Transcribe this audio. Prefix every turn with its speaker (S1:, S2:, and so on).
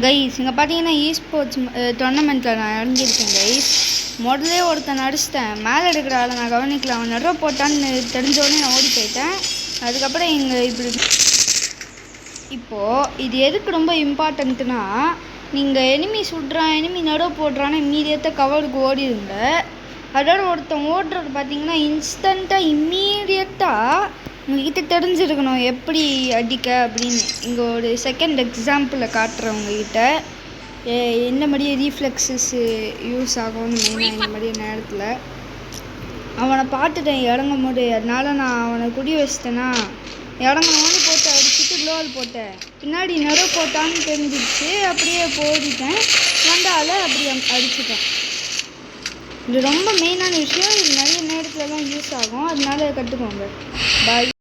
S1: Guys இங்கே பார்த்தீங்கன்னா sports டோர்னமெண்ட்டில் நான் இறங்கியிருக்கேன் கைஸ். முதல்ல ஒருத்தன் அடிச்சிட்டேன், மேலே எடுக்கிற ஆளை நான் கவனிக்கல, அவன் நடுற போட்டான்னு தெரிஞ்சோடனே நான் ஓடி போயிட்டேன். அதுக்கப்புறம் இங்கே இப்போது இது எதுக்கு ரொம்ப இம்பார்ட்டண்ட்டுனா, நீங்கள் எனிமி சுடுறான் எனிமி நடுவ போடுறான்னு மீதியத்தை கவருக்கு ஓடிடுங்க. அதோட ஒருத்தன் ஓடுறது பார்த்தீங்கன்னா இன்ஸ்டண்ட்டாக இம்மீடியட்டாக உங்கள்கிட்ட தெரிஞ்சிருக்கணும் எப்படி அடிக்க அப்படின்னு. இங்கே ஒரு செகண்ட் எக்ஸாம்பிளில் காட்டுறேன் உங்கள்கிட்ட என்ன மாதிரியே ரீஃப்ளெக்ஸஸ் யூஸ் ஆகும்னு மெயினாக இந்த மாதிரி நேரத்தில். அவனை பார்த்துட்டேன் இறங்கும் போது, அதனால் நான் அவனை குடி வச்சிட்டேன்னா இறங்கணும்னு போட்டு அடிச்சுட்டு லோல் போட்டேன். பின்னாடி நடுவு போட்டான்னு தெரிஞ்சிடுச்சு, அப்படியே போடிட்டேன், வந்தால் அப்படி அடிச்சுட்டேன். இது ரொம்ப மெயினான விஷயம், இது நிறைய நேரத்துலலாம் யூஸ் ஆகும், அதனால கற்றுக்கோங்க. பாய்.